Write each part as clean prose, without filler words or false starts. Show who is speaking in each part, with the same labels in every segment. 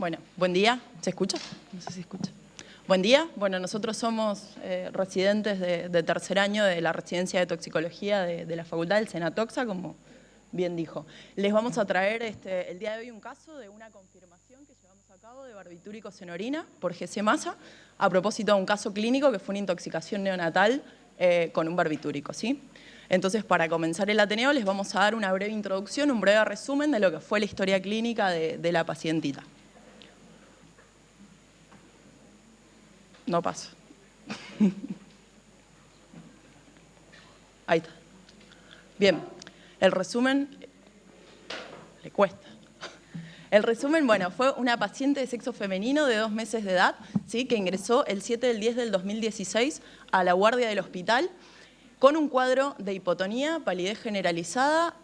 Speaker 1: Bueno, buen día. ¿Se escucha? No sé si se escucha. Buen día. Bueno, nosotros somos residentes de tercer año de la residencia de toxicología de la facultad del Senatoxa, como bien dijo. Les vamos a traer el día de hoy un caso de una confirmación que llevamos a cabo de barbitúricos en orina por GC Massa, a propósito de un caso clínico que fue una intoxicación neonatal con un barbitúrico, ¿sí? Entonces, para comenzar el Ateneo, les vamos a dar una breve introducción, un breve resumen de lo que fue la historia clínica de la pacientita. No pasa. Ahí está. Bien, el resumen le cuesta. El resumen, bueno, fue una paciente de sexo femenino de 2 meses de edad, ¿sí? Que ingresó el 7/10/2016 a la guardia del hospital con un cuadro de hipotonía, palidez generalizada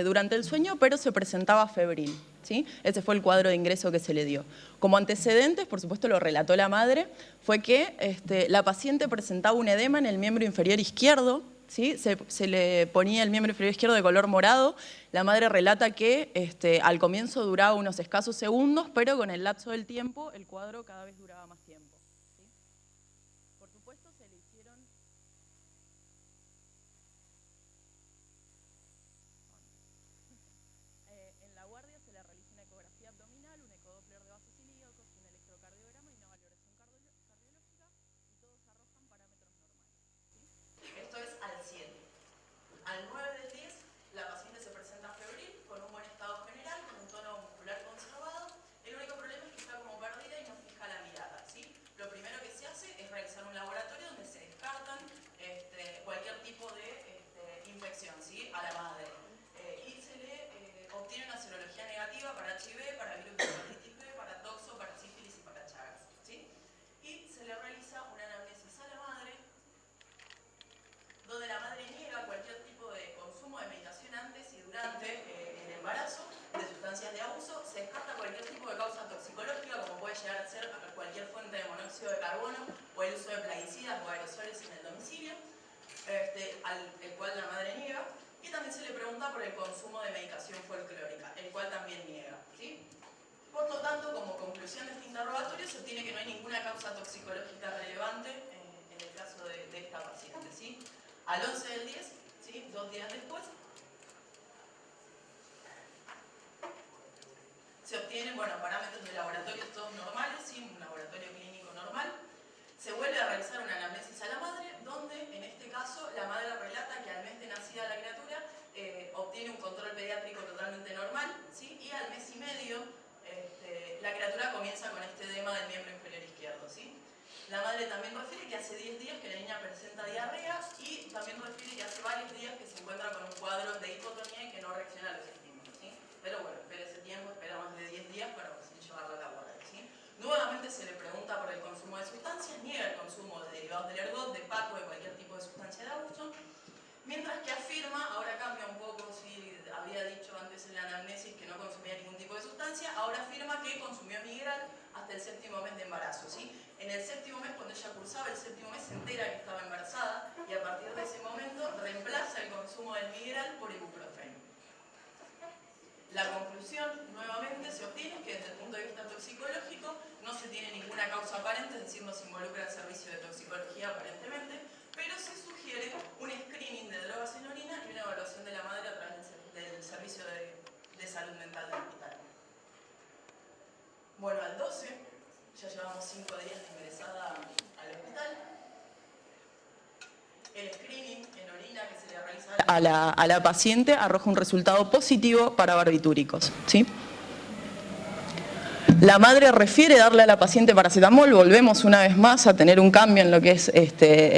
Speaker 1: durante el sueño, pero se presentaba febril, ¿sí? Ese fue el cuadro de ingreso que se le dio. Como antecedentes, por supuesto lo relató la madre, fue que la paciente presentaba un edema en el miembro inferior izquierdo, ¿sí? Se le ponía el miembro inferior izquierdo de color morado. La madre relata que al comienzo duraba unos escasos segundos, pero con el lapso del tiempo el cuadro cada vez duraba más tiempo. ¿Sí? Por supuesto se le hicieron... en la guardia se le realizó una ecografía abdominal, un ecodoppler de vasos ilíacos, un electrocardiograma y una valoración cardiológica, y todos arrojan parámetros normales. ¿Sí? Esto es al 7. Al 9/10, la paciente se presenta febril, con un buen estado general, con un tono muscular conservado. El único problema es que está como perdida y no fija la mirada, ¿sí? Lo primero que se hace es realizar un laboratorio donde se descartan cualquier tipo de infección, ¿sí? A la madre. Y se le obtiene una serología negativa para HIV, para virus de hepatitis B, para toxo, para sífilis y para Chagas, ¿sí? Y se le realiza una anamnesis a la madre, donde la madre niega cualquier tipo de consumo de medicación antes y durante el embarazo, de sustancias de abuso. Se descarta cualquier tipo de causa toxicológica, como puede llegar a ser cualquier fuente de monóxido de carbono o el uso de plaguicidas o aerosoles en el domicilio, el cual la madre niega. Y también se le pregunta por el consumo de medicación folclórica, el cual también niega, ¿sí? Por lo tanto, como conclusión de este interrogatorio, se obtiene que no hay ninguna causa toxicológica relevante en el caso de esta paciente, ¿sí? Al 11/10, ¿sí? 2 días después, se obtienen parámetros de laboratorio todos normales, ¿sí? Un laboratorio clínico normal. Se vuelve a realizar una anamnesis a la madre, donde en este caso la madre relata que al mes de nacida la criatura obtiene un control pediátrico totalmente normal, ¿sí? Y al mes y medio la criatura comienza con este edema del miembro inferior izquierdo, ¿sí? La madre también refiere que hace 10 días que la niña presenta diarrea y también refiere que hace varios días que se encuentra con un cuadro de hipotonía y que no reacciona a los estímulos, ¿sí? Pero bueno, espera ese tiempo, espera más de 10 días para poder llevarla a la guardia, ¿sí? Nuevamente se le pregunta por el consumo de sustancias, niega el consumo de derivados del ergot, de paco, de cualquier tipo de sustancia de abuso, mientras que afirma, ahora cambia un poco, si había dicho antes en la anamnesis que no consumía ningún tipo de sustancia, ahora afirma que consumió Migral hasta el 7º mes de embarazo, ¿sí? En el 7º mes, cuando ella cursaba el 7º mes, se entera que estaba embarazada y a partir de ese momento reemplaza el consumo del Migral por ibuprofeno. La conclusión, nuevamente, se obtiene que desde el punto de vista toxicológico no se tiene ninguna causa aparente, es decir, no se involucra el servicio de toxicología aparentemente, pero se sugiere un screening de drogas en orina y una evaluación de la madre a través del servicio de salud mental del hospital. Bueno, al 12, ya llevamos 5 días de ingresada al hospital. El screening en orina que se le realiza a la paciente arroja un resultado positivo para barbitúricos, ¿sí? La madre refiere darle a la paciente paracetamol. Volvemos una vez más a tener un cambio en lo que es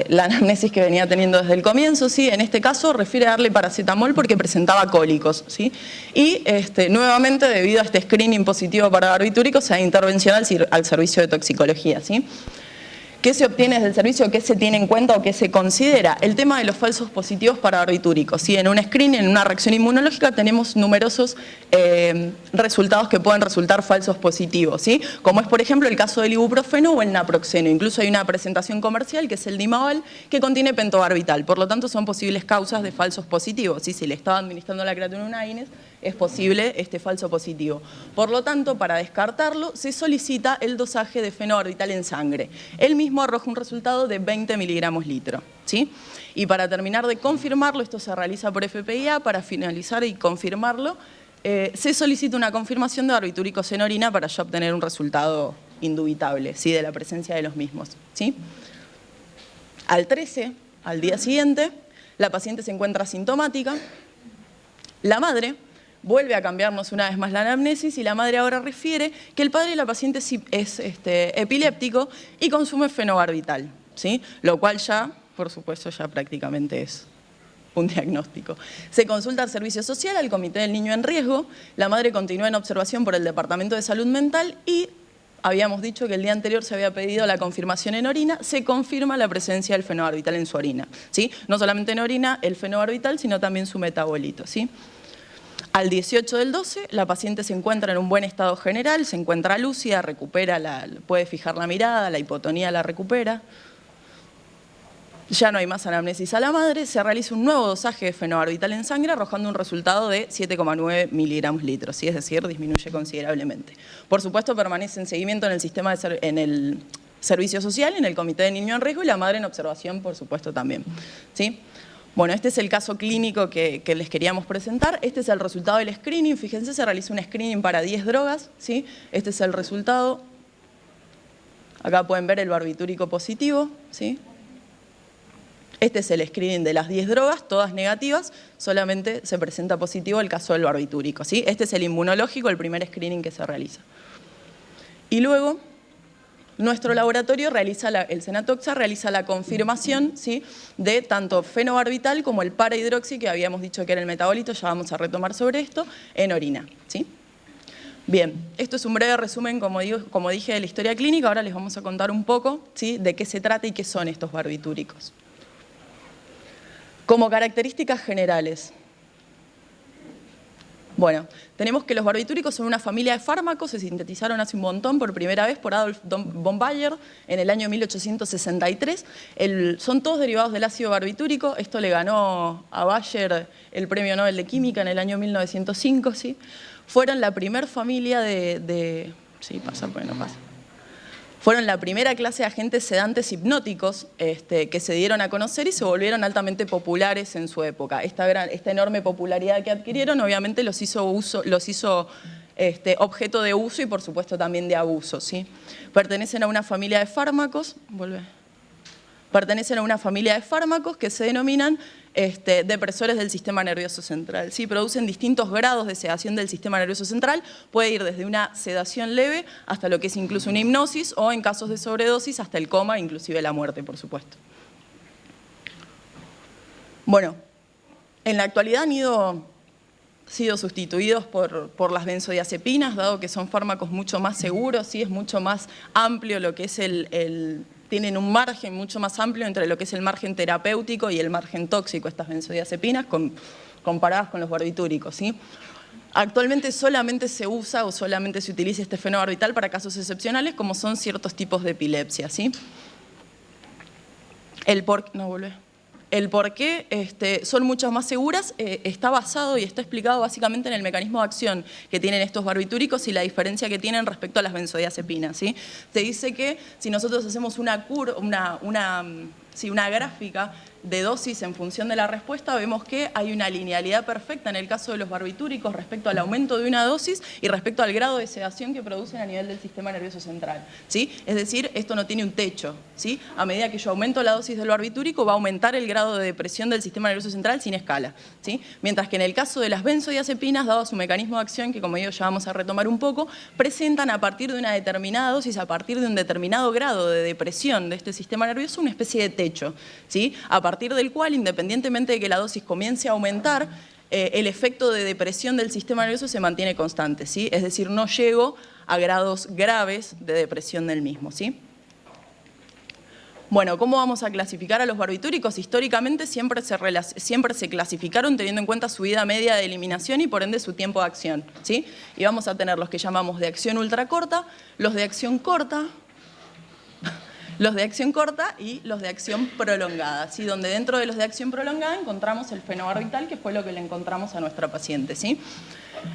Speaker 1: la anamnesis que venía teniendo desde el comienzo, ¿sí? En este caso refiere darle paracetamol porque presentaba cólicos, ¿sí? Y nuevamente, debido a este screening positivo para barbitúricos, se da intervención al servicio de toxicología, ¿sí? ¿Qué se obtiene desde el servicio? ¿Qué se tiene en cuenta o qué se considera? El tema de los falsos positivos para barbitúricos, ¿sí? En un screening, en una reacción inmunológica, tenemos numerosos resultados que pueden resultar falsos positivos, ¿sí? Como es, por ejemplo, el caso del ibuprofeno o el naproxeno. Incluso hay una presentación comercial, que es el Dimaval, que contiene pentobarbital. Por lo tanto, son posibles causas de falsos positivos, ¿sí? Si le estaba administrando a la criatura una AINES,
Speaker 2: es posible este falso positivo. Por lo tanto, para descartarlo, se solicita el dosaje de fenobarbital en sangre. Él mismo arroja un resultado de 20 miligramos litro, ¿sí? Y para terminar de confirmarlo, esto se realiza por FPIA, para finalizar y confirmarlo, se solicita una confirmación de barbitúricos en orina para ya obtener un resultado indubitable, ¿sí? De la presencia de los mismos, ¿sí? Al 13, al día siguiente, la paciente se encuentra asintomática. La madre vuelve a cambiarnos una vez más la anamnesis y la madre ahora refiere que el padre de la paciente es epiléptico y consume fenobarbital, ¿sí? Lo cual ya, por supuesto, ya prácticamente es un diagnóstico. Se consulta al servicio social, al comité del niño en riesgo, la madre continúa en observación por el Departamento de Salud Mental y habíamos dicho que el día anterior se había pedido la confirmación en orina, se confirma la presencia del fenobarbital en su orina, ¿sí? No solamente en orina el fenobarbital, sino también su metabolito, ¿sí? Al 18 del 12, la paciente se encuentra en un buen estado general, se encuentra lúcida, recupera, puede fijar la mirada, la hipotonía la recupera. Ya no hay más anamnesis a la madre, se realiza un nuevo dosaje de fenobarbital en sangre arrojando un resultado de 7,9 miligramos litros, ¿sí? Es decir, disminuye considerablemente. Por supuesto, permanece en seguimiento en el sistema en el servicio social, en el comité de niño en riesgo y la madre en observación, por supuesto, también, ¿sí? Bueno, este es el caso clínico que les queríamos presentar. Este es el resultado del screening. Fíjense, se realizó un screening para 10 drogas, ¿sí? Este es el resultado. Acá pueden ver el barbitúrico positivo, ¿sí? Este es el screening de las 10 drogas, todas negativas, solamente se presenta positivo el caso del barbitúrico, ¿sí? Este es el inmunológico, el primer screening que se realiza. Y luego, nuestro laboratorio realiza, el Senatoxa realiza la confirmación, ¿sí? De tanto fenobarbital como el parahidroxi, que habíamos dicho que era el metabolito, ya vamos a retomar sobre esto, en orina, ¿sí? Bien, esto es un breve resumen, como dije, de la historia clínica. Ahora les vamos a contar un poco, ¿sí? De qué se trata y qué son estos barbitúricos. Como características generales, bueno, tenemos que los barbitúricos son una familia de fármacos, se sintetizaron hace un montón por primera vez por Adolf von Baeyer en el año 1863. Son todos derivados del ácido barbitúrico, esto le ganó a Bayer el premio Nobel de Química en el año 1905, ¿sí? Fueron la primera familia sí, pasa, pues no pasa. Fueron la primera clase de agentes sedantes hipnóticos que se dieron a conocer y se volvieron altamente populares en su época. Esta enorme popularidad que adquirieron obviamente los hizo objeto de uso y por supuesto también de abuso, ¿sí? Pertenecen a una familia de fármacos, que se denominan depresores del sistema nervioso central, ¿sí? Producen distintos grados de sedación del sistema nervioso central, puede ir desde una sedación leve hasta lo que es incluso una hipnosis o en casos de sobredosis hasta el coma, inclusive la muerte, por supuesto. Bueno, en la actualidad han sido sustituidos por las benzodiazepinas, dado que son fármacos mucho más seguros, ¿sí? Es mucho más amplio lo que es tienen un margen mucho más amplio entre lo que es el margen terapéutico y el margen tóxico, estas benzodiazepinas, comparadas con los barbitúricos, ¿sí? Actualmente solamente se usa o solamente se utiliza este fenobarbital para casos excepcionales, como son ciertos tipos de epilepsia, ¿sí? El por qué son mucho más seguras está basado y está explicado básicamente en el mecanismo de acción que tienen estos barbitúricos y la diferencia que tienen respecto a las benzodiazepinas, ¿sí? Se dice que si nosotros hacemos una gráfica de dosis en función de la respuesta, vemos que hay una linealidad perfecta en el caso de los barbitúricos respecto al aumento de una dosis y respecto al grado de sedación que producen a nivel del sistema nervioso central, ¿sí? Es decir, esto no tiene un techo, ¿sí? A medida que yo aumento la dosis del barbitúrico, va a aumentar el grado de depresión del sistema nervioso central sin escala, ¿sí? Mientras que en el caso de las benzodiazepinas, dado su mecanismo de acción, que como digo ya vamos a retomar un poco, presentan a partir de una determinada dosis, a partir de un determinado grado de depresión de este sistema nervioso, una especie de techo, ¿sí? A partir del cual, independientemente de que la dosis comience a aumentar, el efecto de depresión del sistema nervioso se mantiene constante, ¿sí? Es decir, no llego a grados graves de depresión del mismo, ¿sí? Bueno, ¿cómo vamos a clasificar a los barbitúricos? Históricamente siempre se clasificaron teniendo en cuenta su vida media de eliminación y por ende su tiempo de acción, ¿sí? Y vamos a tener los que llamamos de acción ultracorta, los de acción corta, y los de acción prolongada, ¿sí? Donde dentro de los de acción prolongada encontramos el fenobarbital, que fue lo que le encontramos a nuestra paciente, ¿sí?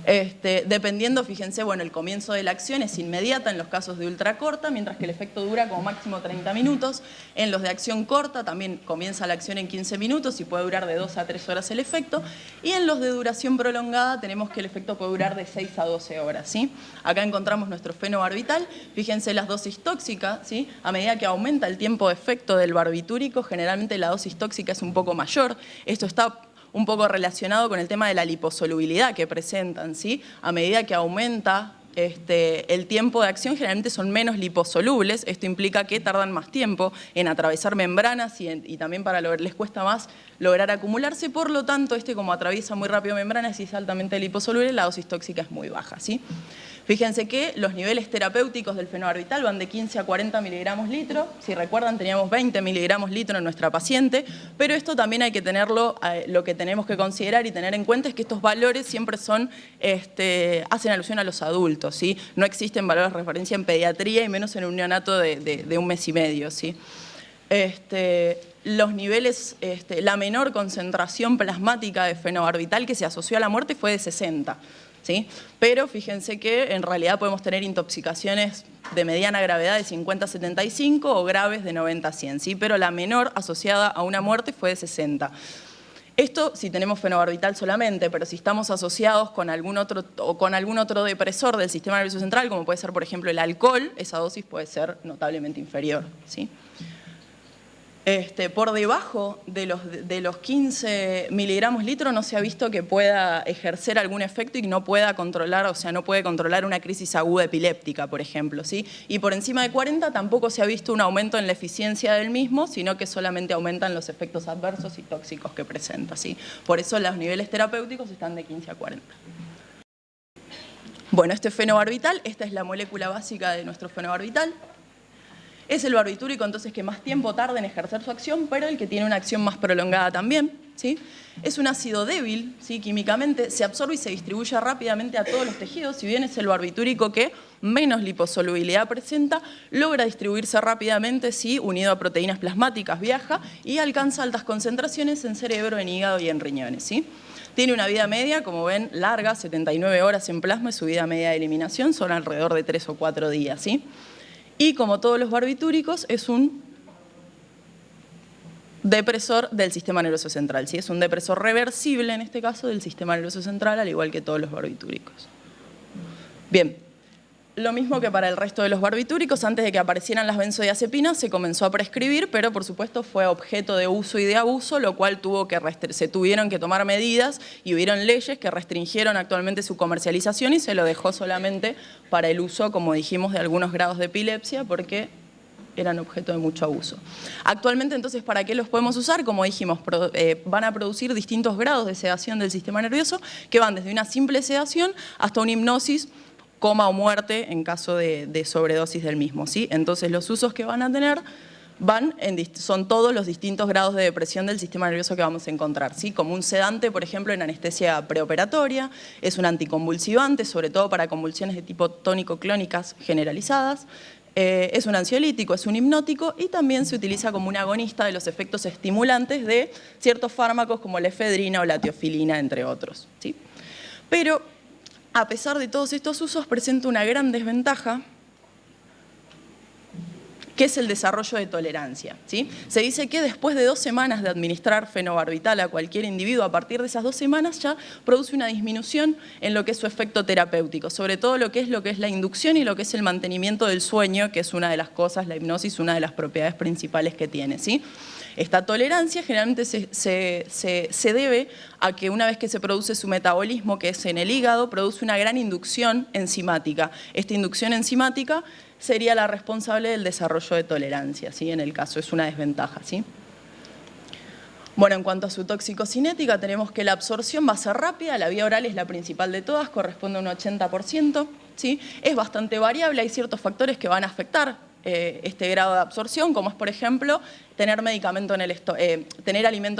Speaker 2: Dependiendo, fíjense, bueno, el comienzo de la acción es inmediata en los casos de ultracorta, mientras que el efecto dura como máximo 30 minutos. En los de acción corta también comienza la acción en 15 minutos y puede durar de 2 a 3 horas el efecto. Y en los de duración prolongada tenemos que el efecto puede durar de 6 a 12 horas, ¿sí? Acá encontramos nuestro fenobarbital. Fíjense las dosis tóxicas, ¿sí? A medida que aumenta el tiempo de efecto del barbitúrico, generalmente la dosis tóxica es un poco mayor. Esto está un poco relacionado con el tema de la liposolubilidad que presentan, ¿sí? A medida que aumenta el tiempo de acción, generalmente son menos liposolubles. Esto implica que tardan más tiempo en atravesar membranas y también les cuesta más lograr acumularse. Por lo tanto, como atraviesa muy rápido membranas y es altamente liposoluble, la dosis tóxica es muy baja, ¿sí? Fíjense que los niveles terapéuticos del fenobarbital van de 15 a 40 miligramos litro. Si recuerdan, teníamos 20 miligramos litro en nuestra paciente, pero esto también hay que tenerlo, lo que tenemos que considerar y tener en cuenta es que estos valores siempre son, hacen alusión a los adultos, ¿sí? No existen valores de referencia en pediatría y menos en un neonato de 1 mes y medio, ¿sí? Los niveles, la menor concentración plasmática de fenobarbital que se asoció a la muerte fue de 60. ¿Sí? Pero fíjense que en realidad podemos tener intoxicaciones de mediana gravedad de 50 a 75 o graves de 90 a 100, ¿sí? Pero la menor asociada a una muerte fue de 60. Esto si tenemos fenobarbital solamente, pero si estamos asociados con algún otro depresor del sistema nervioso central, como puede ser por ejemplo el alcohol, esa dosis puede ser notablemente inferior, ¿sí? Por debajo de los 15 miligramos litro no se ha visto que pueda ejercer algún efecto y no pueda controlar, o sea, no puede controlar una crisis aguda epiléptica, por ejemplo, ¿sí? Y por encima de 40 tampoco se ha visto un aumento en la eficiencia del mismo, sino que solamente aumentan los efectos adversos y tóxicos que presenta, ¿sí? Por eso los niveles terapéuticos están de 15 a 40. Bueno, fenobarbital, esta es la molécula básica de nuestro fenobarbital. Es el barbitúrico entonces que más tiempo tarda en ejercer su acción, pero el que tiene una acción más prolongada también, ¿sí? Es un ácido débil, ¿sí? Químicamente, se absorbe y se distribuye rápidamente a todos los tejidos. Si bien es el barbitúrico que menos liposolubilidad presenta, logra distribuirse rápidamente, ¿sí? Unido a proteínas plasmáticas, viaja y alcanza altas concentraciones en cerebro, en hígado y en riñones, ¿sí? Tiene una vida media, como ven, larga, 79 horas en plasma, y su vida media de eliminación son alrededor de 3 o 4 días, ¿sí? Y como todos los barbitúricos, es un depresor del sistema nervioso central, ¿sí? Es un depresor reversible, en este caso, del sistema nervioso central, al igual que todos los barbitúricos. Bien, lo mismo que para el resto de los barbitúricos, antes de que aparecieran las benzodiazepinas, se comenzó a prescribir, pero por supuesto fue objeto de uso y de abuso, lo cual se tuvieron que tomar medidas y hubieron leyes que restringieron actualmente su comercialización y se lo dejó solamente para el uso, como dijimos, de algunos grados de epilepsia, porque eran objeto de mucho abuso. Actualmente, entonces, ¿para qué los podemos usar? Como dijimos, van a producir distintos grados de sedación del sistema nervioso, que van desde una simple sedación hasta una hipnosis, coma o muerte en caso de sobredosis del mismo, ¿sí? Entonces, los usos que van a tener son todos los distintos grados de depresión del sistema nervioso que vamos a encontrar, ¿sí? Como un sedante, por ejemplo, en anestesia preoperatoria, es un anticonvulsivante, sobre todo para convulsiones de tipo tónico-clónicas generalizadas, es un ansiolítico, es un hipnótico y también se utiliza como un agonista de los efectos estimulantes de ciertos fármacos como la efedrina o la teofilina, entre otros, ¿sí? Pero, a pesar de todos estos usos, presenta una gran desventaja, que es el desarrollo de tolerancia, ¿sí? Se dice que después de 2 semanas de administrar fenobarbital a cualquier individuo, a partir de esas 2 semanas ya produce una disminución en lo que es su efecto terapéutico, sobre todo lo que es la inducción y lo que es el mantenimiento del sueño, que es una de las cosas, la hipnosis, una de las propiedades principales que tiene, ¿sí? Esta tolerancia generalmente se debe a que una vez que se produce su metabolismo, que es en el hígado, produce una gran inducción enzimática. Esta inducción enzimática sería la responsable del desarrollo de tolerancia, ¿sí? En el caso es una desventaja, ¿sí? Bueno, en cuanto a su toxicocinética, tenemos que la absorción va a ser rápida, la vía oral es la principal de todas, corresponde a un 80%, ¿sí? Es bastante variable, hay ciertos factores que van a afectar este grado de absorción, como es, por ejemplo, tener alimento en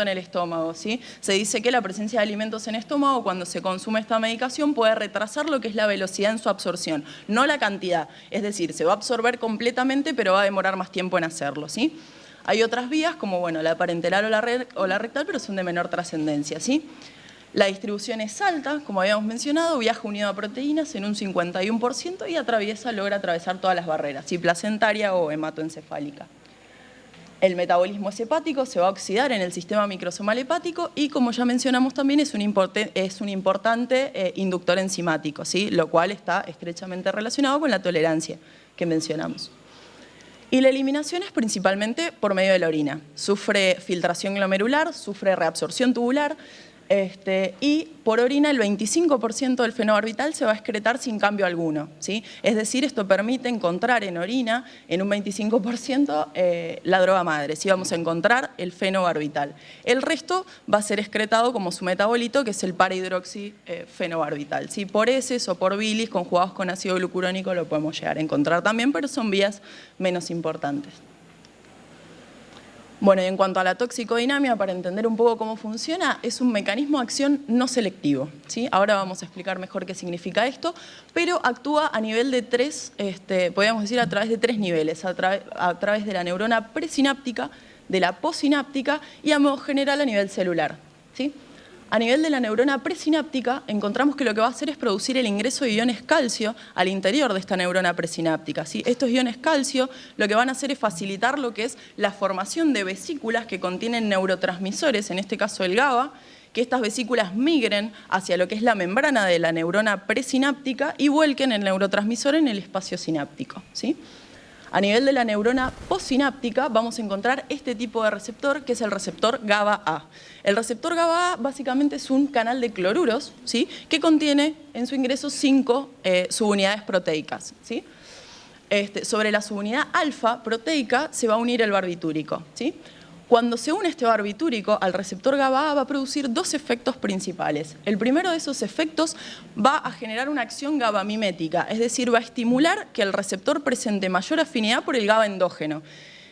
Speaker 2: el estómago, ¿sí? Se dice que la presencia de alimentos en el estómago, cuando se consume esta medicación, puede retrasar lo que es la velocidad en su absorción, no la cantidad. Es decir, se va a absorber completamente, pero va a demorar más tiempo en hacerlo, ¿sí? Hay otras vías, como bueno, la parenteral o la rectal, pero son de menor trascendencia, ¿sí? La distribución es alta, como habíamos mencionado, viaja unido a proteínas en un 51% y logra atravesar todas las barreras, si placentaria o hematoencefálica. El metabolismo es hepático, se va a oxidar en el sistema microsomal hepático y, como ya mencionamos también, es un importante inductor enzimático, ¿sí? Lo cual está estrechamente relacionado con la tolerancia que mencionamos. Y la eliminación es principalmente por medio de la orina. Sufre filtración glomerular, sufre reabsorción tubular, y por orina el 25% del fenobarbital se va a excretar sin cambio alguno, ¿sí? Es decir, esto permite encontrar en orina, en un 25%, la droga madre, ¿sí? Vamos a encontrar el fenobarbital. El resto va a ser excretado como su metabolito, que es el para-hidroxifenobarbital, ¿sí? Por heces o por bilis conjugados con ácido glucurónico lo podemos llegar a encontrar también, pero son vías menos importantes. Bueno, y en cuanto a la toxicodinamia, para entender un poco cómo funciona, es un mecanismo de acción no selectivo, ¿sí? Ahora vamos a explicar mejor qué significa esto, pero actúa a nivel de podríamos decir a través de tres niveles, a través de la neurona presináptica, de la postsináptica y a modo general a nivel celular, ¿sí? A nivel de la neurona presináptica, encontramos que lo que va a hacer es producir el ingreso de iones calcio al interior de esta neurona presináptica, ¿sí? Estos iones calcio lo que van a hacer es facilitar lo que es la formación de vesículas que contienen neurotransmisores, en este caso el GABA, que estas vesículas migren hacia lo que es la membrana de la neurona presináptica y vuelquen el neurotransmisor en el espacio sináptico, ¿sí? A nivel de la neurona postsináptica vamos a encontrar este tipo de receptor, que es el receptor GABA-A. El receptor GABA-A básicamente es un canal de cloruros, ¿sí? Que contiene en su ingreso 5 subunidades proteicas, ¿sí? Sobre la subunidad alfa proteica se va a unir el barbitúrico, ¿sí? Cuando se une este barbitúrico al receptor GABA-A va a producir dos efectos principales. El primero de esos efectos va a generar una acción GABA-mimética, es decir, va a estimular que el receptor presente mayor afinidad por el GABA endógeno,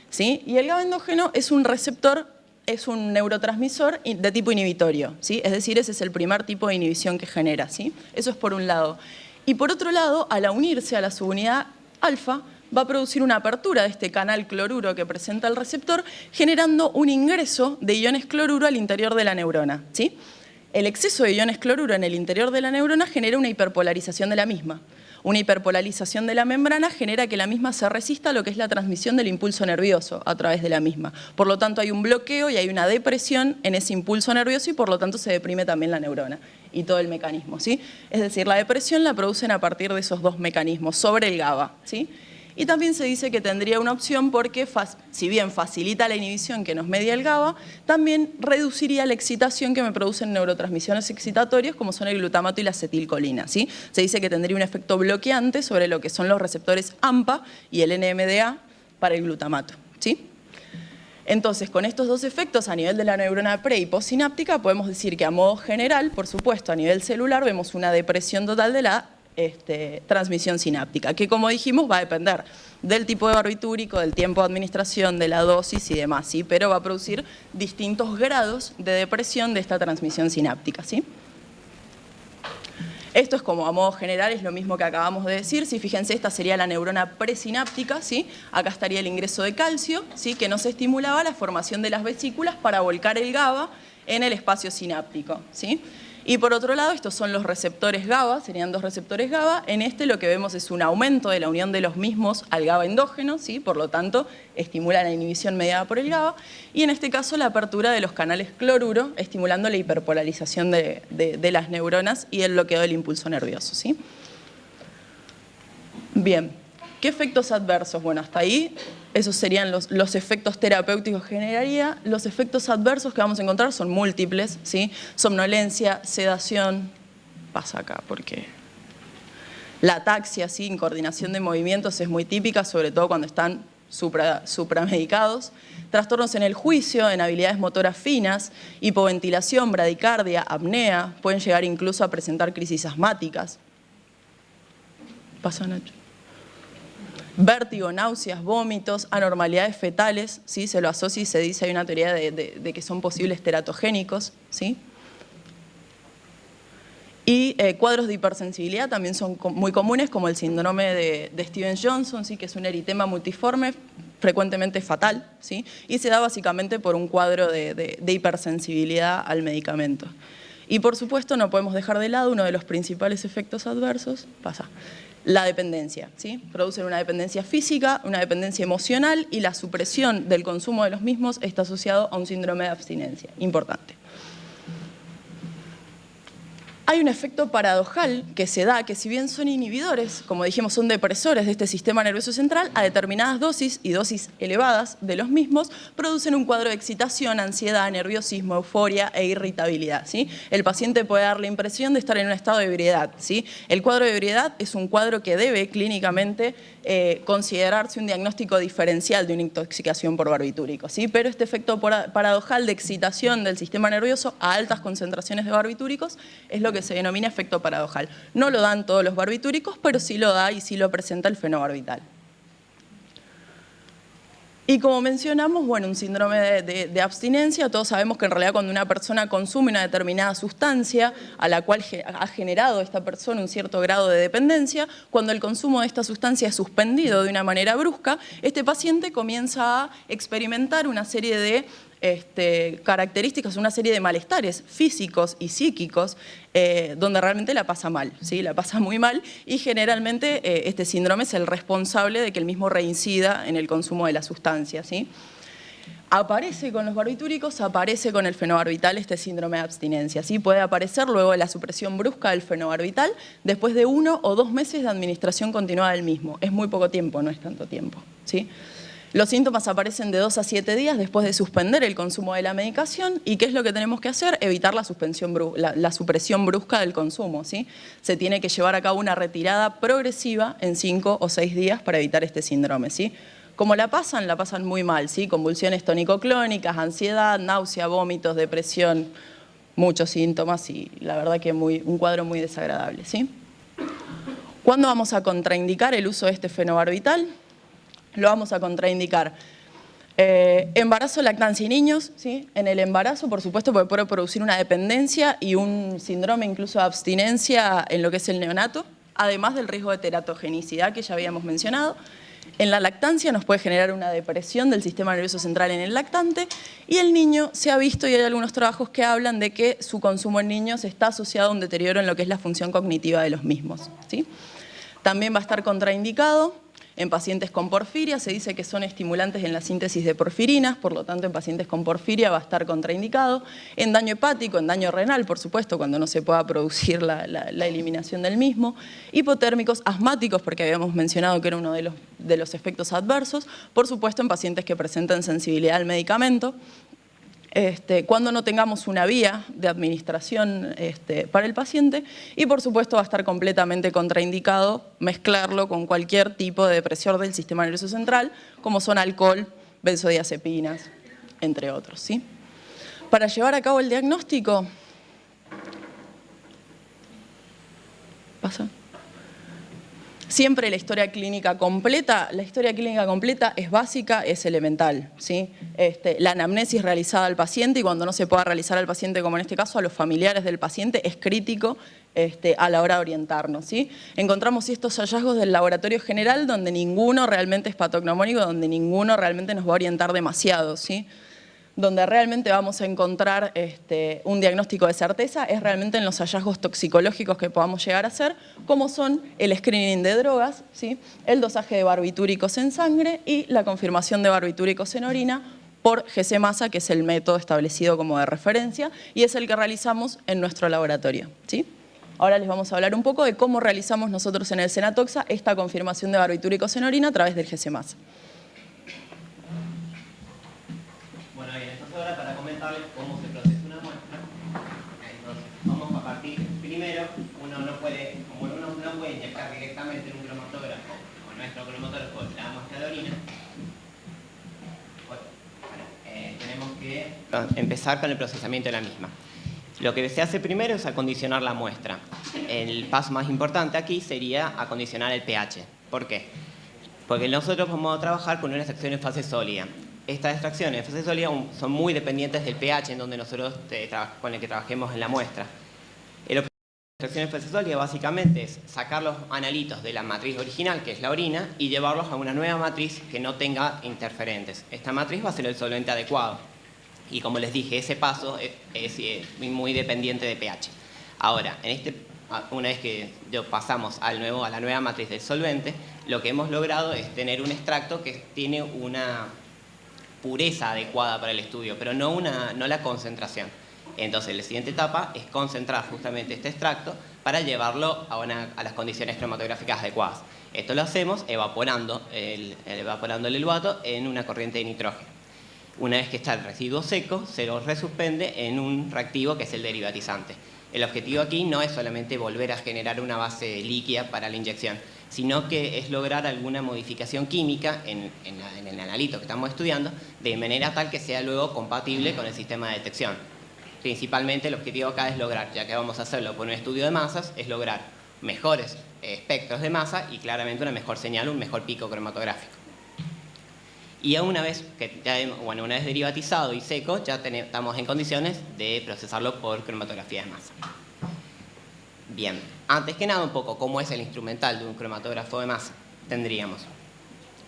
Speaker 2: ¿sí? Y el GABA endógeno es un receptor, es un neurotransmisor de tipo inhibitorio, ¿sí? Es decir, ese es el primer tipo de inhibición que genera, ¿sí? Eso es por un lado. Y por otro lado, al unirse a la subunidad alfa, va a producir una apertura de este canal cloruro que presenta el receptor, generando un ingreso de iones cloruro al interior de la neurona, ¿sí? El exceso de iones cloruro en el interior de la neurona genera una hiperpolarización de la misma. Una hiperpolarización de la membrana genera que la misma se resista a lo que es la transmisión del impulso nervioso a través de la misma. Por lo tanto, hay un bloqueo y hay una depresión en ese impulso nervioso y por lo tanto se deprime también la neurona y todo el mecanismo, ¿sí? Es decir, la depresión la producen a partir de esos dos mecanismos sobre el GABA, ¿sí? Y también se dice que tendría una opción porque, si bien facilita la inhibición que nos media el GABA, también reduciría la excitación que me producen neurotransmisiones excitatorias como son el glutamato y la acetilcolina, ¿sí? Se dice que tendría un efecto bloqueante sobre lo que son los receptores AMPA y el NMDA para el glutamato, ¿sí? Entonces, con estos dos efectos a nivel de la neurona pre y postsináptica, podemos decir que a modo general, por supuesto, a nivel celular, vemos una depresión total de la transmisión sináptica, que como dijimos va a depender del tipo de barbitúrico, del tiempo de administración, de la dosis y demás, ¿sí? Pero va a producir distintos grados de depresión de esta transmisión sináptica, ¿sí? Esto es como a modo general, es lo mismo que acabamos de decir. Si fíjense, esta sería la neurona presináptica, ¿sí? Acá estaría el ingreso de calcio, ¿sí? Que nos estimulaba la formación de las vesículas para volcar el GABA en el espacio sináptico, ¿sí? Y por otro lado, estos son los receptores GABA, serían dos receptores GABA. En lo que vemos es un aumento de la unión de los mismos al GABA endógeno, ¿sí? Por lo tanto, estimula la inhibición mediada por el GABA. Y en este caso, la apertura de los canales cloruro, estimulando la hiperpolarización de las neuronas y el bloqueo del impulso nervioso, ¿sí? Bien, ¿qué efectos adversos? Bueno, hasta ahí esos serían los efectos terapéuticos que generaría. Los efectos adversos que vamos a encontrar son múltiples, ¿sí? Somnolencia, sedación, pasa acá porque la ataxia, ¿sí? Incoordinación de movimientos es muy típica, sobre todo cuando están supramedicados. Trastornos en el juicio, en habilidades motoras finas, hipoventilación, bradicardia, apnea, pueden llegar incluso a presentar crisis asmáticas. Pasa, Nacho. Vértigo, náuseas, vómitos, anormalidades fetales, ¿sí? Se lo asocia y se dice, hay una teoría de que son posibles teratogénicos, ¿sí? Y cuadros de hipersensibilidad también son muy comunes, como el síndrome de Stevens-Johnson, ¿sí? Que es un eritema multiforme, frecuentemente fatal, ¿sí? Y se da básicamente por un cuadro de hipersensibilidad al medicamento. Y por supuesto no podemos dejar de lado uno de los principales efectos adversos, la dependencia, ¿sí? Producen una dependencia física, una dependencia emocional y la supresión del consumo de los mismos está asociado a un síndrome de abstinencia. Importante. Hay un efecto paradojal que se da, que si bien son inhibidores, como dijimos, son depresores de este sistema nervioso central, a determinadas dosis y dosis elevadas de los mismos, producen un cuadro de excitación, ansiedad, nerviosismo, euforia e irritabilidad, ¿sí? El paciente puede dar la impresión de estar en un estado de ebriedad, ¿sí? El cuadro de ebriedad es un cuadro que debe clínicamente considerarse un diagnóstico diferencial de una intoxicación por barbitúricos, ¿sí? Pero este efecto paradojal de excitación del sistema nervioso a altas concentraciones de barbitúricos es lo que se denomina efecto paradojal. No lo dan todos los barbitúricos, pero sí lo da y sí lo presenta el fenobarbital. Y como mencionamos, bueno, un síndrome de abstinencia, todos sabemos que en realidad cuando una persona consume una determinada sustancia a la cual ha generado esta persona un cierto grado de dependencia, cuando el consumo de esta sustancia es suspendido de una manera brusca, este paciente comienza a experimentar una serie de características, una serie de malestares físicos y psíquicos donde realmente la pasa mal, ¿sí? La pasa muy mal y generalmente este síndrome es el responsable de que el mismo reincida en el consumo de la sustancia, ¿sí? Aparece con los barbitúricos, aparece con el fenobarbital este síndrome de abstinencia, ¿sí? Puede aparecer luego de la supresión brusca del fenobarbital después de 1 o 2 meses de administración continuada del mismo. Es muy poco tiempo, no es tanto tiempo, ¿sí? Los síntomas aparecen de 2 a 7 días después de suspender el consumo de la medicación. ¿Y qué es lo que tenemos que hacer? Evitar la supresión brusca del consumo, ¿sí? Se tiene que llevar a cabo una retirada progresiva en 5 o 6 días para evitar este síndrome, ¿sí? ¿Cómo la pasan? La pasan muy mal, ¿sí? Convulsiones tónico-clónicas, ansiedad, náusea, vómitos, depresión, muchos síntomas y la verdad que un cuadro muy desagradable, ¿sí? ¿Cuándo vamos a contraindicar el uso de este fenobarbital? Lo vamos a contraindicar. Embarazo, lactancia y niños, ¿sí? En el embarazo, por supuesto, puede producir una dependencia y un síndrome incluso de abstinencia en lo que es el neonato, además del riesgo de teratogenicidad que ya habíamos mencionado. En la lactancia nos puede generar una depresión del sistema nervioso central en el lactante y el niño se ha visto, y hay algunos trabajos que hablan de que su consumo en niños está asociado a un deterioro en lo que es la función cognitiva de los mismos, ¿sí? También va a estar contraindicado en pacientes con porfiria, se dice que son estimulantes en la síntesis de porfirinas, por lo tanto en pacientes con porfiria va a estar contraindicado. En daño hepático, en daño renal, por supuesto, cuando no se pueda producir la eliminación del mismo. Hipotérmicos, asmáticos, porque habíamos mencionado que era uno de los efectos adversos. Por supuesto en pacientes que presentan sensibilidad al medicamento. Cuando no tengamos una vía de administración para el paciente y por supuesto va a estar completamente contraindicado mezclarlo con cualquier tipo de depresor del sistema nervioso central como son alcohol, benzodiazepinas, entre otros, ¿sí? Para llevar a cabo el diagnóstico, siempre la historia clínica completa es básica, es elemental, ¿sí? La anamnesis realizada al paciente y cuando no se pueda realizar al paciente, como en este caso, a los familiares del paciente, es crítico a la hora de orientarnos, ¿sí? Encontramos estos hallazgos del laboratorio general donde ninguno realmente es patognomónico, donde ninguno realmente nos va a orientar demasiado, ¿sí? Donde realmente vamos a encontrar un diagnóstico de certeza es realmente en los hallazgos toxicológicos que podamos llegar a hacer, como son el screening de drogas, ¿sí? El dosaje de barbitúricos en sangre y la confirmación de barbitúricos en orina por GC-Masa, que es el método establecido como de referencia y es el que realizamos en nuestro laboratorio, ¿sí? Ahora les vamos a hablar un poco de cómo realizamos nosotros en el Senatoxa esta confirmación de barbitúricos en orina a través del GC-Masa.
Speaker 3: Para comentarles cómo se procesa una muestra. Entonces, vamos a partir primero, uno no puede inyectar directamente en un cromatógrafo o nuestro cromatógrafo la muestra de orina. Tenemos que empezar con el procesamiento de la misma. Lo que se hace primero es acondicionar la muestra. El paso más importante aquí sería acondicionar el pH. ¿Por qué? Porque nosotros vamos a trabajar con una extracción en fase sólida. Estas extracciones en fase sólida son muy dependientes del pH en donde nosotros con el que trabajemos en la muestra. El objetivo de la extracción en fase sólida básicamente es sacar los analitos de la matriz original, que es la orina, y llevarlos a una nueva matriz que no tenga interferentes. Esta matriz va a ser el solvente adecuado. Y como les dije, ese paso es muy dependiente de pH. Ahora, una vez que pasamos a la nueva matriz del solvente, lo que hemos logrado es tener un extracto que tiene una pureza adecuada para el estudio, pero no la concentración. Entonces, la siguiente etapa es concentrar justamente este extracto para llevarlo a las condiciones cromatográficas adecuadas. Esto lo hacemos evaporando el eluato en una corriente de nitrógeno. Una vez que está el residuo seco, se lo resuspende en un reactivo que es el derivatizante. El objetivo aquí no es solamente volver a generar una base líquida para la inyección, sino que es lograr alguna modificación química en el analito que estamos estudiando, de manera tal que sea luego compatible con el sistema de detección. Principalmente el objetivo acá es lograr, ya que vamos a hacerlo por un estudio de masas, es lograr mejores espectros de masa y claramente una mejor señal, un mejor pico cromatográfico. Y una vez derivatizado y seco, ya estamos en condiciones de procesarlo por cromatografía de masa. Bien, antes que nada un poco cómo es el instrumental de un cromatógrafo de masa. Tendríamos,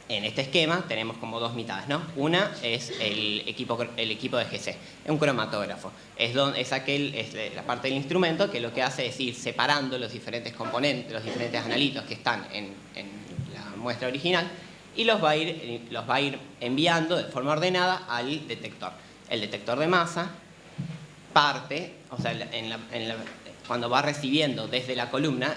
Speaker 3: en este esquema tenemos como dos mitades, ¿no? Una es el equipo de GC, un cromatógrafo. Es la parte del instrumento que lo que hace es ir separando los diferentes componentes, los diferentes analitos que están en la muestra original, y los va a ir enviando de forma ordenada al detector. El detector de masa parte, o sea, cuando va recibiendo desde la columna,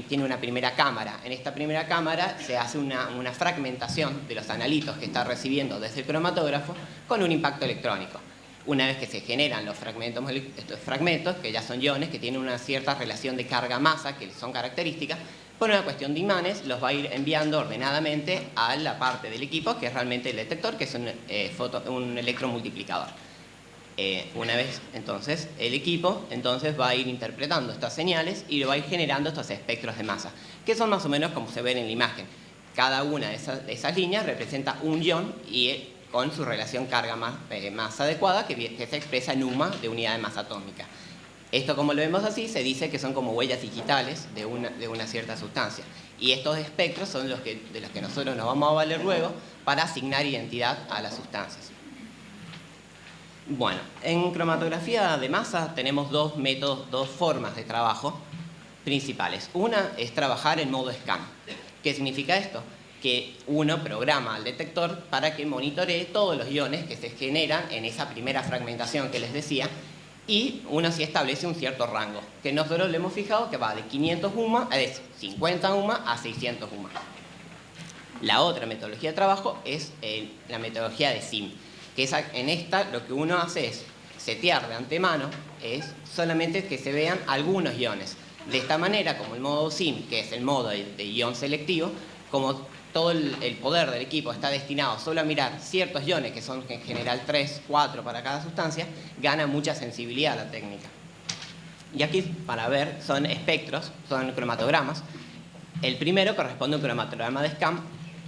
Speaker 3: tiene una primera cámara. En esta primera cámara se hace una fragmentación de los analitos que está recibiendo desde el cromatógrafo con un impacto electrónico. Una vez que se generan estos fragmentos, que ya son iones, que tienen una cierta relación de carga-masa, que son características, por una cuestión de imanes, los va a ir enviando ordenadamente a la parte del equipo, que es realmente el detector, que es un electromultiplicador. Una vez, entonces, el equipo va a ir interpretando estas señales y lo va a ir generando estos espectros de masa, que son más o menos como se ven en la imagen. Cada una de esas líneas representa un ion y con su relación carga-masa adecuada, que se expresa en UMA de unidad de masa atómica. Esto, como lo vemos así, se dice que son como huellas digitales de una cierta sustancia. Y estos espectros son de los que nosotros nos vamos a valer luego para asignar identidad a las sustancias. Bueno, en cromatografía de masa tenemos dos formas de trabajo principales. Una es trabajar en modo scan. ¿Qué significa esto? Que uno programa al detector para que monitoree todos los iones que se generan en esa primera fragmentación que les decía, y uno sí establece un cierto rango, que nosotros le hemos fijado que va de 500 UMA, es 50 UMA a 600 UMA. La otra metodología de trabajo es la metodología de SIM, que en esta lo que uno hace es setear de antemano, es solamente que se vean algunos iones. De esta manera, como el modo SIM, que es el modo de ion selectivo, como todo el poder del equipo está destinado solo a mirar ciertos iones, que son en general 3, 4 para cada sustancia, gana mucha sensibilidad la técnica. Y aquí, para ver, son espectros, son cromatogramas. El primero corresponde a un cromatograma de SCAM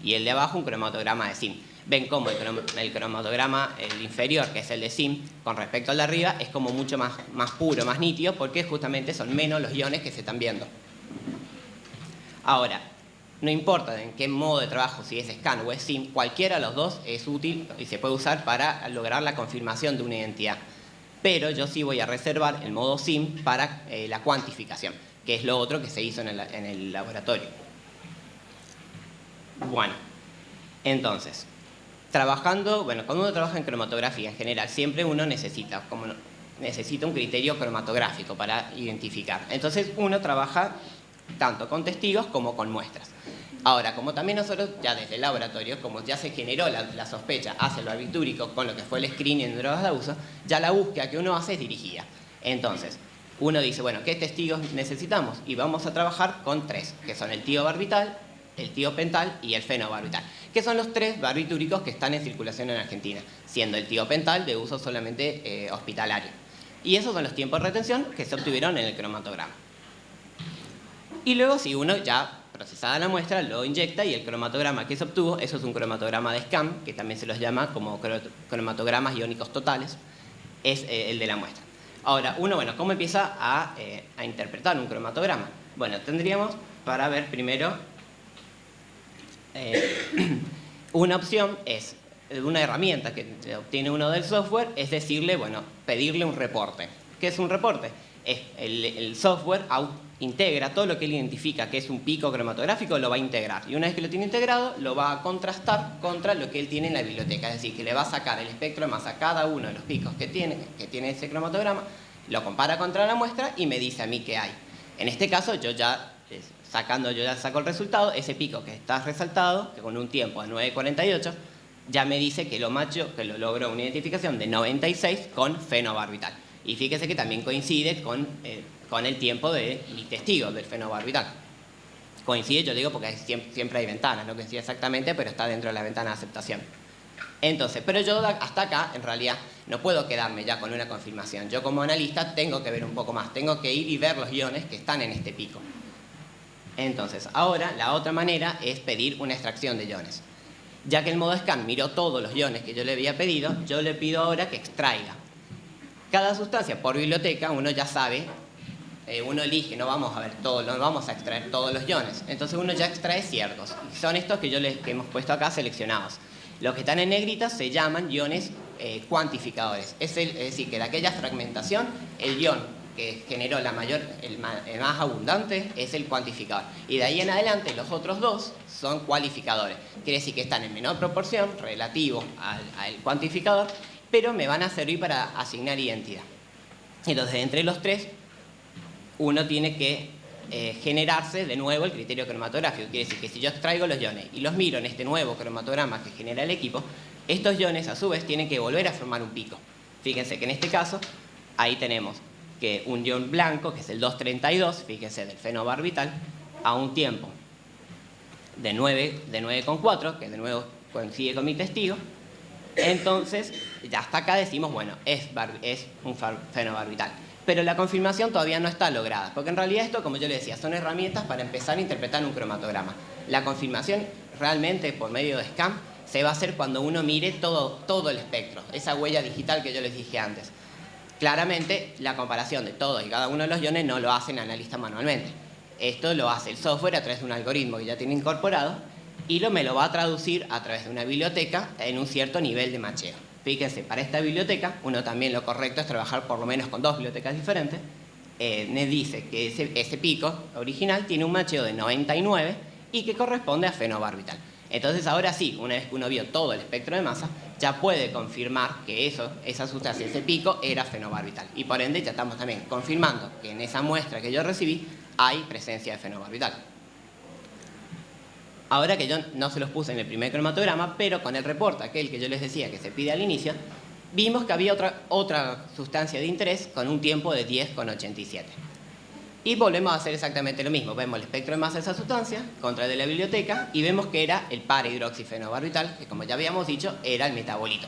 Speaker 3: y el de abajo un cromatograma de SIM. Ven cómo el cromatograma, el inferior, que es el de SIM, con respecto al de arriba, es como mucho más puro, más nítido, porque justamente son menos los iones que se están viendo. Ahora, no importa en qué modo de trabajo, si es scan o es SIM, cualquiera de los dos es útil y se puede usar para lograr la confirmación de una identidad. Pero yo sí voy a reservar el modo SIM para la cuantificación, que es lo otro que se hizo en el laboratorio. Bueno, entonces, cuando uno trabaja en cromatografía en general, siempre uno necesita un criterio cromatográfico para identificar. Entonces, uno trabaja tanto con testigos como con muestras. Ahora, como también nosotros ya desde el laboratorio, como ya se generó la sospecha hacia lo barbitúrico con lo que fue el screening de drogas de uso, ya la búsqueda que uno hace es dirigida. Entonces, uno dice, bueno, ¿qué testigos necesitamos? Y vamos a trabajar con 3, que son el tiobarbital, el tiopental y el fenobarbital, que son los 3 barbitúricos que están en circulación en Argentina, siendo el tiopental de uso solamente hospitalario. Y esos son los tiempos de retención que se obtuvieron en el cromatograma. Y luego, si uno ya procesada la muestra, lo inyecta y el cromatograma que se obtuvo, eso es un cromatograma de SCAM, que también se los llama como cromatogramas iónicos totales, es el de la muestra. Ahora, ¿cómo empieza a interpretar un cromatograma? Bueno, tendríamos para ver primero, una opción es una herramienta que obtiene uno del software es decirle, bueno, pedirle un reporte. ¿Qué es un reporte? Es el software integra todo lo que él identifica que es un pico cromatográfico, lo va a integrar. Y una vez que lo tiene integrado, lo va a contrastar contra lo que él tiene en la biblioteca. Es decir, que le va a sacar el espectro de masa a cada uno de los picos que tiene ese cromatograma, lo compara contra la muestra y me dice a mí qué hay. En este caso, yo ya saco el resultado, ese pico que está resaltado, que con un tiempo de 9,48, ya me dice que lo logró una identificación de 96 con fenobarbital. Y fíjese que también coincide con el tiempo de mi testigo del fenobarbital. Coincide, yo digo, porque siempre hay ventanas, no coincide exactamente, pero está dentro de la ventana de aceptación. Entonces, pero yo hasta acá, en realidad, no puedo quedarme ya con una confirmación. Yo como analista tengo que ver un poco más, tengo que ir y ver los iones que están en este pico. Entonces, ahora la otra manera es pedir una extracción de iones. Ya que el modo scan miró todos los iones que yo le había pedido, yo le pido ahora que extraiga. Cada sustancia por biblioteca uno ya sabe, uno elige, no vamos a extraer todos los iones. Entonces uno ya extrae ciertos. Son estos que hemos puesto acá seleccionados. Los que están en negrita se llaman iones cuantificadores. Es decir, que de aquella fragmentación, el ion que generó el más abundante es el cuantificador. Y de ahí en adelante los otros dos son cualificadores. Quiere decir que están en menor proporción relativo al cuantificador, pero me van a servir para asignar identidad. Entonces, entre los tres, uno tiene que generarse de nuevo el criterio cromatográfico. Quiere decir que si yo extraigo los iones y los miro en este nuevo cromatograma que genera el equipo, estos iones a su vez tienen que volver a formar un pico. Fíjense que en este caso, ahí tenemos que un ion blanco, que es el 232, fíjense, del fenobarbital, a un tiempo de 9,4, que de nuevo coincide con mi testigo. Entonces, ya hasta acá decimos, bueno, es un fenobarbital. Pero la confirmación todavía no está lograda, porque en realidad esto, como yo le decía, son herramientas para empezar a interpretar un cromatograma. La confirmación realmente por medio de scan se va a hacer cuando uno mire todo el espectro, esa huella digital que yo les dije antes. Claramente, la comparación de todos y cada uno de los iones no lo hacen analistas manualmente. Esto lo hace el software a través de un algoritmo que ya tiene incorporado y me lo va a traducir a través de una biblioteca en un cierto nivel de macheo. Fíjense, para esta biblioteca, uno también lo correcto es trabajar por lo menos con 2 bibliotecas diferentes. Me dice que ese pico original tiene un macheo de 99 y que corresponde a fenobarbital. Entonces, ahora sí, una vez que uno vio todo el espectro de masa, ya puede confirmar que esa sustancia, ese pico, era fenobarbital. Y por ende, ya estamos también confirmando que en esa muestra que yo recibí hay presencia de fenobarbital. Ahora que yo no se los puse en el primer cromatograma, pero con el reporte, aquel que yo les decía que se pide al inicio, vimos que había otra sustancia de interés con un tiempo de 10,87. Y volvemos a hacer exactamente lo mismo. Vemos el espectro de masa de esa sustancia contra el de la biblioteca y vemos que era el para-hidroxifenobarbital, que como ya habíamos dicho, era el metabolito.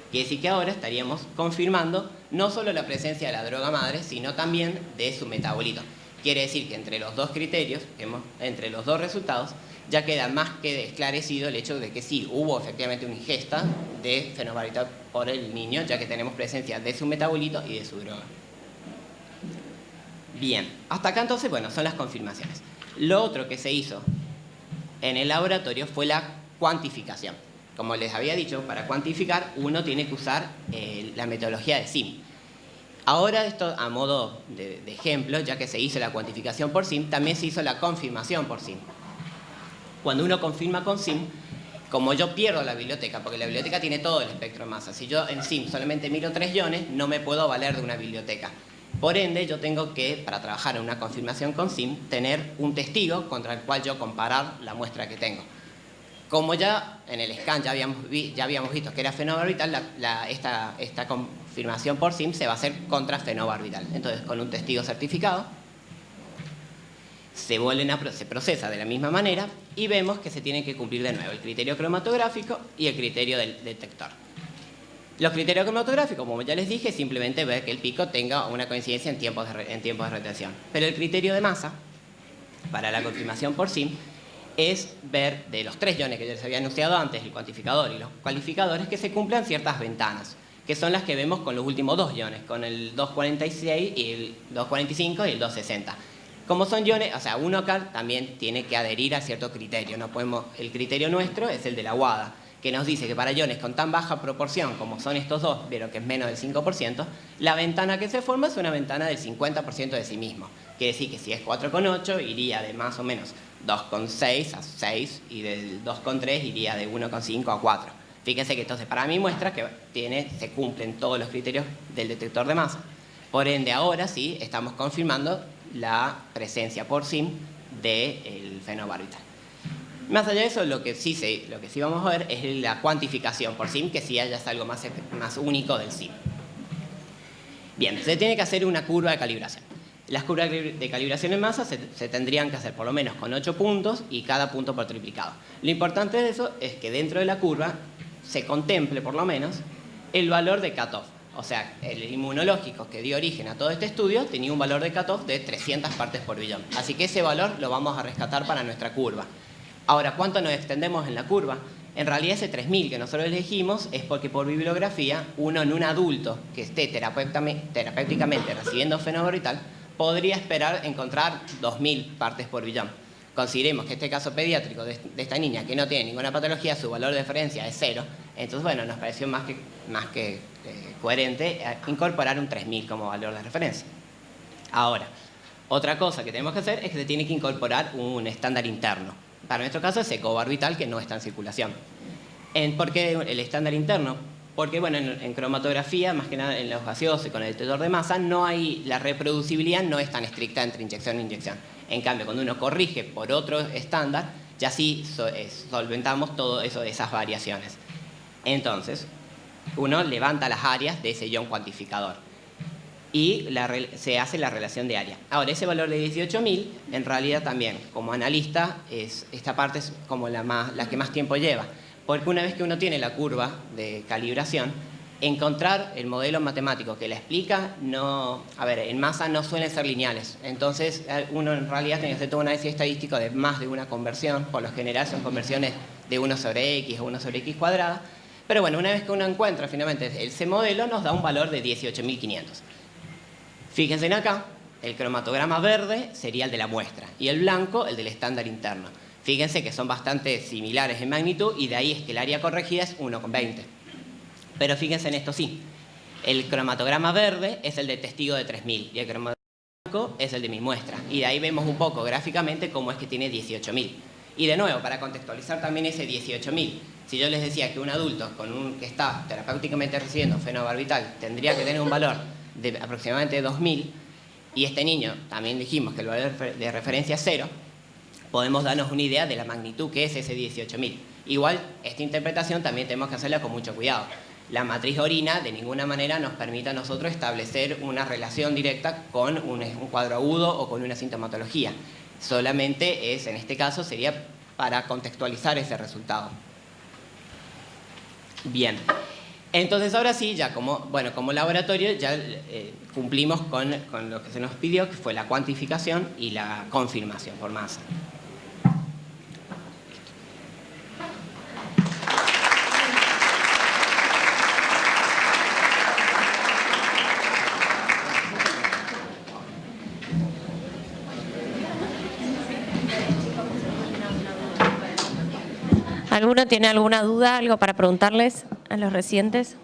Speaker 3: Quiere decir que ahora estaríamos confirmando no solo la presencia de la droga madre, sino también de su metabolito. Quiere decir que entre los dos criterios, entre los dos resultados, ya queda más que esclarecido el hecho de que sí, hubo efectivamente una ingesta de fenobarbital por el niño, ya que tenemos presencia de su metabolito y de su droga. Bien, hasta acá entonces, bueno, son las confirmaciones. Lo otro que se hizo en el laboratorio fue la cuantificación. Como les había dicho, para cuantificar uno tiene que usar la metodología de SIM. Ahora esto a modo de ejemplo, ya que se hizo la cuantificación por SIM, también se hizo la confirmación por SIM. Cuando uno confirma con SIM, como yo pierdo la biblioteca, porque la biblioteca tiene todo el espectro de masa, si yo en SIM solamente miro 3 iones, no me puedo valer de una biblioteca. Por ende, yo tengo que, para trabajar en una confirmación con SIM, tener un testigo contra el cual yo comparar la muestra que tengo. Como ya en el scan ya habíamos visto que era fenobarbital, esta confirmación por SIM se va a hacer contra fenobarbital. Entonces, con un testigo certificado, se procesa de la misma manera y vemos que se tiene que cumplir de nuevo el criterio cromatográfico y el criterio del detector. Los criterios cromatográficos, como ya les dije, es simplemente ver que el pico tenga una coincidencia en tiempos de retención. Pero el criterio de masa, para la confirmación por SIM, es ver de los 3 iones que yo les había anunciado antes, el cuantificador y los cualificadores, que se cumplan ciertas ventanas, que son las que vemos con los últimos 2 iones, con el 246 y el 245 y el 260. Como son iones, o sea, uno acá también tiene que adherir a cierto criterio. No podemos, el criterio nuestro es el de la WADA, que nos dice que para iones con tan baja proporción como son estos dos, pero que es menos del 5%, la ventana que se forma es una ventana del 50% de sí mismo. Quiere decir que si es 4,8 iría de más o menos 2,6 a 6 y del 2,3 iría de 1,5 a 4. Fíjense que entonces para mi muestra que se cumplen todos los criterios del detector de masa. Por ende, ahora sí estamos confirmando la presencia por SIM del fenobarbital. Más allá de eso, lo que sí vamos a ver es la cuantificación por SIM, que sí ya es algo más único del SIM. Bien, se tiene que hacer una curva de calibración. Las curvas de calibración en masa se tendrían que hacer por lo menos con 8 puntos y cada punto por triplicado. Lo importante de eso es que dentro de la curva se contemple por lo menos el valor de cutoff. O sea, el inmunológico que dio origen a todo este estudio tenía un valor de cutoff de 300 partes por billón. Así que ese valor lo vamos a rescatar para nuestra curva. Ahora, ¿cuánto nos extendemos en la curva? En realidad ese 3000 que nosotros elegimos es porque por bibliografía uno en un adulto que esté terapéuticamente recibiendo fenobarbital podría esperar encontrar 2000 partes por billón. Consideremos que este caso pediátrico de esta niña que no tiene ninguna patología, su valor de referencia es 0. Entonces, bueno, nos pareció más que coherente incorporar un 3000 como valor de referencia. Ahora, otra cosa que tenemos que hacer es que se tiene que incorporar un estándar interno. Para nuestro caso es ecobarbital, que no está en circulación. ¿Por qué el estándar interno? Porque, bueno, en cromatografía, más que nada en los gaseosos y con el detector de masa, la reproducibilidad no es tan estricta entre inyección e inyección. En cambio, cuando uno corrige por otro estándar, ya sí solventamos todo eso de esas variaciones. Entonces, uno levanta las áreas de ese ion cuantificador y se hace la relación de área. Ahora, ese valor de 18.000, en realidad también, como analista, esta parte es como la que más tiempo lleva. Porque una vez que uno tiene la curva de calibración, encontrar el modelo matemático que la explica, en masa no suelen ser lineales. Entonces, uno en realidad tiene que hacer todo un análisis estadístico de más de una conversión. Por lo general son conversiones de 1 sobre x o 1 sobre x cuadrada. Pero bueno, una vez que uno encuentra finalmente ese modelo, nos da un valor de 18.500. Fíjense en acá, el cromatograma verde sería el de la muestra y el blanco el del estándar interno. Fíjense que son bastante similares en magnitud y de ahí es que el área corregida es 1,20. Pero fíjense en esto sí, el cromatograma verde es el de testigo de 3000 y el cromatograma blanco es el de mi muestra. Y de ahí vemos un poco gráficamente cómo es que tiene 18.000. Y de nuevo, para contextualizar también ese 18.000, si yo les decía que un adulto que está terapéuticamente recibiendo fenobarbital tendría que tener un valor de aproximadamente 2.000 y este niño también dijimos que el valor de referencia es 0, podemos darnos una idea de la magnitud que es ese 18.000. Igual, esta interpretación también tenemos que hacerla con mucho cuidado. La matriz orina de ninguna manera nos permite a nosotros establecer una relación directa con un cuadro agudo o con una sintomatología. Solamente en este caso sería para contextualizar ese resultado. Bien. Entonces ahora sí, ya como laboratorio ya cumplimos con lo que se nos pidió, que fue la cuantificación y la confirmación por masa.
Speaker 4: ¿Alguno tiene alguna duda, algo para preguntarles a los residentes?